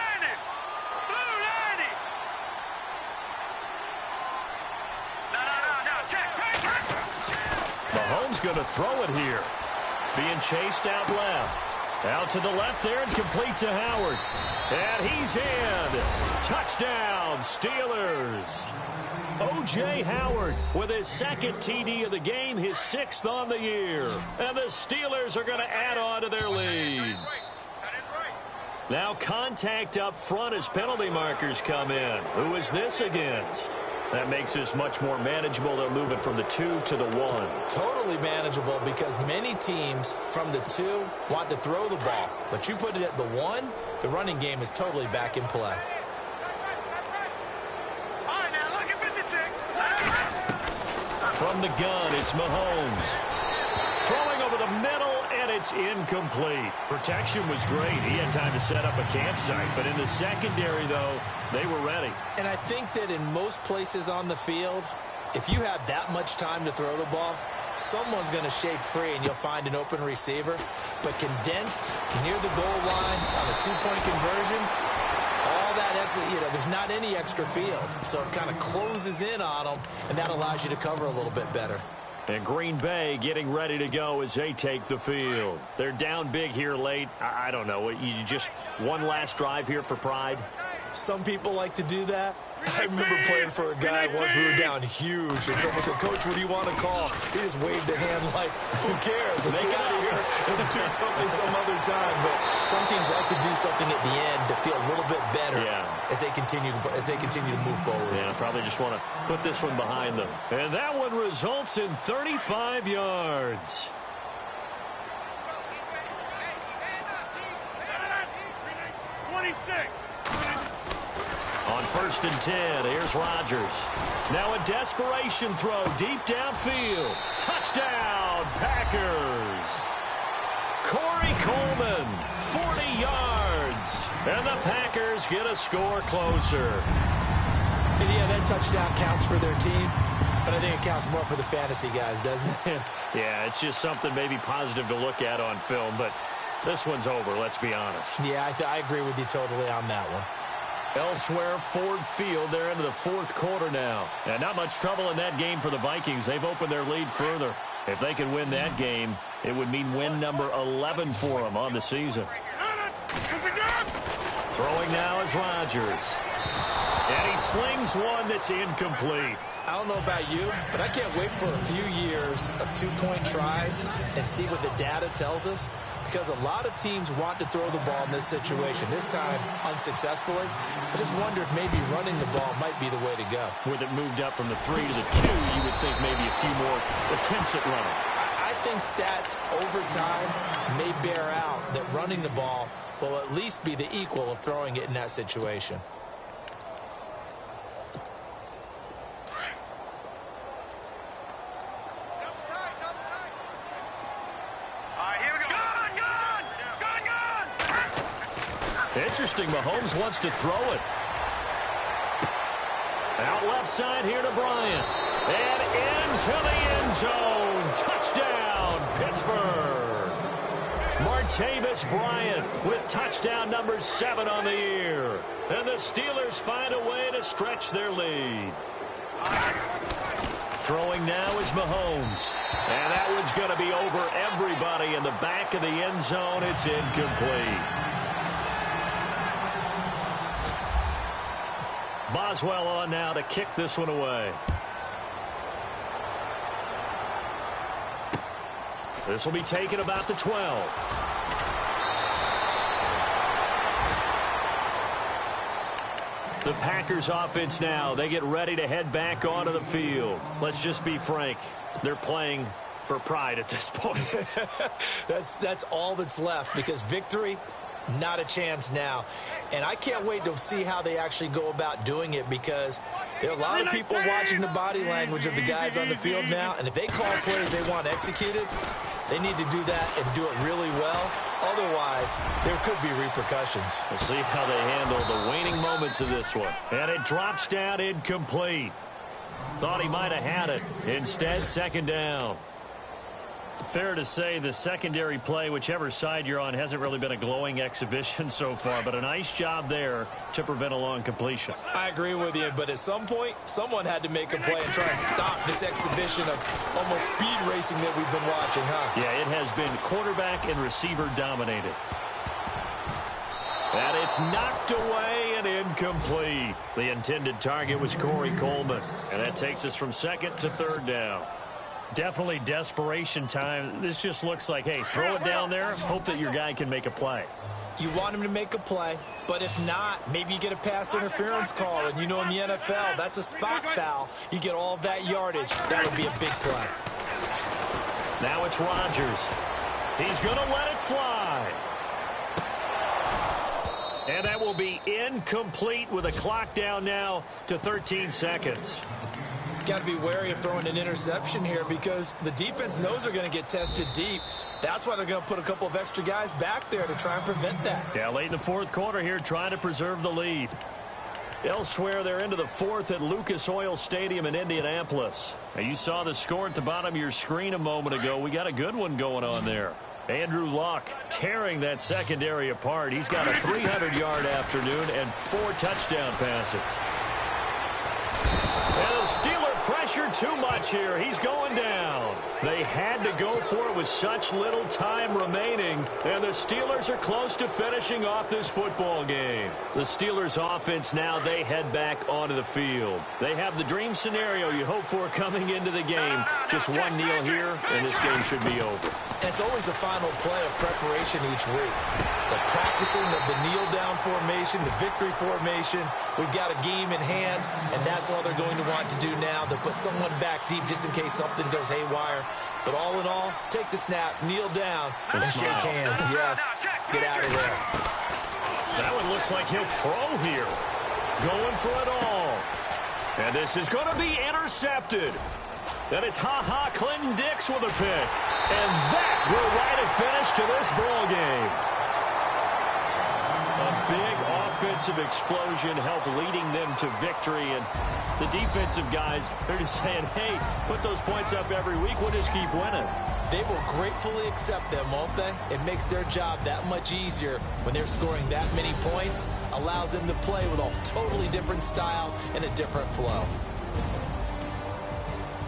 Mahomes going to throw it here. Being chased out left. Out to the left there and complete to Howard. And he's in. Touchdown, Steelers. O.J. Howard with his second TD of the game, his sixth on the year. And the Steelers are going to add on to their lead. Now contact up front as penalty markers come in. Who is this against? That makes this much more manageable. They'll move it from the 2 to the 1. Totally manageable because many teams from the 2 want to throw the ball. But you put it at the 1, the running game is totally back in play. All right, now look at 56. From the gun, it's Mahomes. Throwing over the middle, and it's incomplete. Protection was great. He had time to set up a campsite. But in the secondary, though, they were ready. And I think that in most places on the field, if you have that much time to throw the ball, someone's going to shake free and you'll find an open receiver. But condensed near the goal line on a two-point conversion, all that extra, there's not any extra field. So it kind of closes in on them, and that allows you to cover a little bit better. And Green Bay getting ready to go as they take the field. They're down big here late. I don't know. You just one last drive here for pride? Some people like to do that. I remember playing for a guy once. We were down huge. And someone said, "Coach, what do you want to call?" He just waved a hand like, who cares? Let's get out of here and do something some other time. But some teams like to do something at the end to feel a little bit better as they continue to move forward. Yeah, probably just want to put this one behind them. And that one results in 35 yards. On 1st and 10, here's Rodgers. Now a desperation throw deep downfield. Touchdown, Packers. Corey Coleman, 40 yards. And the Packers get a score closer. And yeah, that touchdown counts for their team. But I think it counts more for the fantasy guys, doesn't it? Yeah, it's just something maybe positive to look at on film. But this one's over, let's be honest. Yeah, I agree with you totally on that one. Elsewhere, Ford Field, they're into the fourth quarter now. And not much trouble in that game for the Vikings. They've opened their lead further. If they could win that game, it would mean win number 11 for them on the season. Throwing now is Rodgers. And he slings one that's incomplete. I don't know about you, but I can't wait for a few years of two-point tries and see what the data tells us, because a lot of teams want to throw the ball in this situation, this time unsuccessfully. I just wonder if maybe running the ball might be the way to go. With it moved up from the 3 to the 2, you would think maybe a few more attempts at running. I think stats over time may bear out that running the ball will at least be the equal of throwing it in that situation. Interesting, Mahomes wants to throw it. Out left side here to Bryant. And into the end zone. Touchdown, Pittsburgh. Martavis Bryant with touchdown number 7 on the year. And the Steelers find a way to stretch their lead. Throwing now is Mahomes. And that one's going to be over everybody in the back of the end zone. It's incomplete. Boswell on now to kick this one away. This will be taken about the 12. The Packers offense now, they get ready to head back onto the field. Let's just be frank. They're playing for pride at this point. That's all that's left, because victory, not a chance now. And I can't wait to see how they actually go about doing it, because there are a lot of people watching the body language of the guys on the field now. And if they call plays they want executed, they need to do that and do it really well. Otherwise, there could be repercussions. We'll see how they handle the waning moments of this one. And it drops down incomplete. Thought he might have had it. Instead, second down. Fair to say the secondary play, whichever side you're on, hasn't really been a glowing exhibition so far, but a nice job there to prevent a long completion. I agree with you, but at some point, someone had to make a play and try and stop this exhibition of almost speed racing that we've been watching, huh? Yeah, it has been quarterback and receiver dominated. And it's knocked away and incomplete. The intended target was Corey Coleman, and that takes us from second to third down. Definitely desperation time. This just looks like, hey, throw it down there, hope that your guy can make a play. You want him to make a play, but if not, maybe you get a pass interference call, and you know in the NFL, that's a spot foul. You get all of that yardage. That would be a big play. Now it's Rodgers. He's going to let it fly. And that will be incomplete with a clock down now to 13 seconds. Got to be wary of throwing an interception here, because the defense knows they're going to get tested deep. That's why they're going to put a couple of extra guys back there to try and prevent that. Yeah, late in the fourth quarter here, trying to preserve the lead. Elsewhere, they're into the fourth at Lucas Oil Stadium in Indianapolis. Now, you saw the score at the bottom of your screen a moment ago. We got a good one going on there. Andrew Luck tearing that secondary apart. He's got a 300-yard afternoon and 4 touchdown passes. And the Steelers pressure too much here. He's going down. They had to go for it with such little time remaining, and the Steelers are close to finishing off this football game. The Steelers offense now, they head back onto the field. They have the dream scenario you hope for coming into the game. Just one kneel here, and this game should be over. It's always the final play of preparation each week. The practicing of the kneel-down formation, the victory formation. We've got a game in hand, and that's all they're going to want to do now. They'll put someone back deep just in case something goes haywire. But all in all, take the snap, kneel down, and shake hands. Yes, get out of there. That one looks like he'll throw here. Going for it all. And this is going to be intercepted. And it's Clinton Dix with a pick. And that will write a finish to this ball game. A big offensive explosion helped leading them to victory. And the defensive guys, they're just saying, hey, put those points up every week. We'll just keep winning. They will gratefully accept them, won't they? It makes their job that much easier when they're scoring that many points. Allows them to play with a totally different style and a different flow.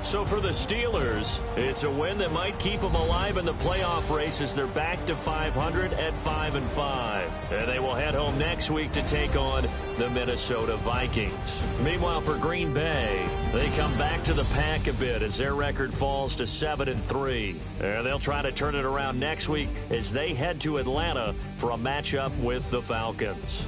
So for the Steelers, it's a win that might keep them alive in the playoff race as they're back to 500 at 5-5. And they will head home next week to take on the Minnesota Vikings. Meanwhile, for Green Bay, they come back to the pack a bit as their record falls to 7-3. And they'll try to turn it around next week as they head to Atlanta for a matchup with the Falcons.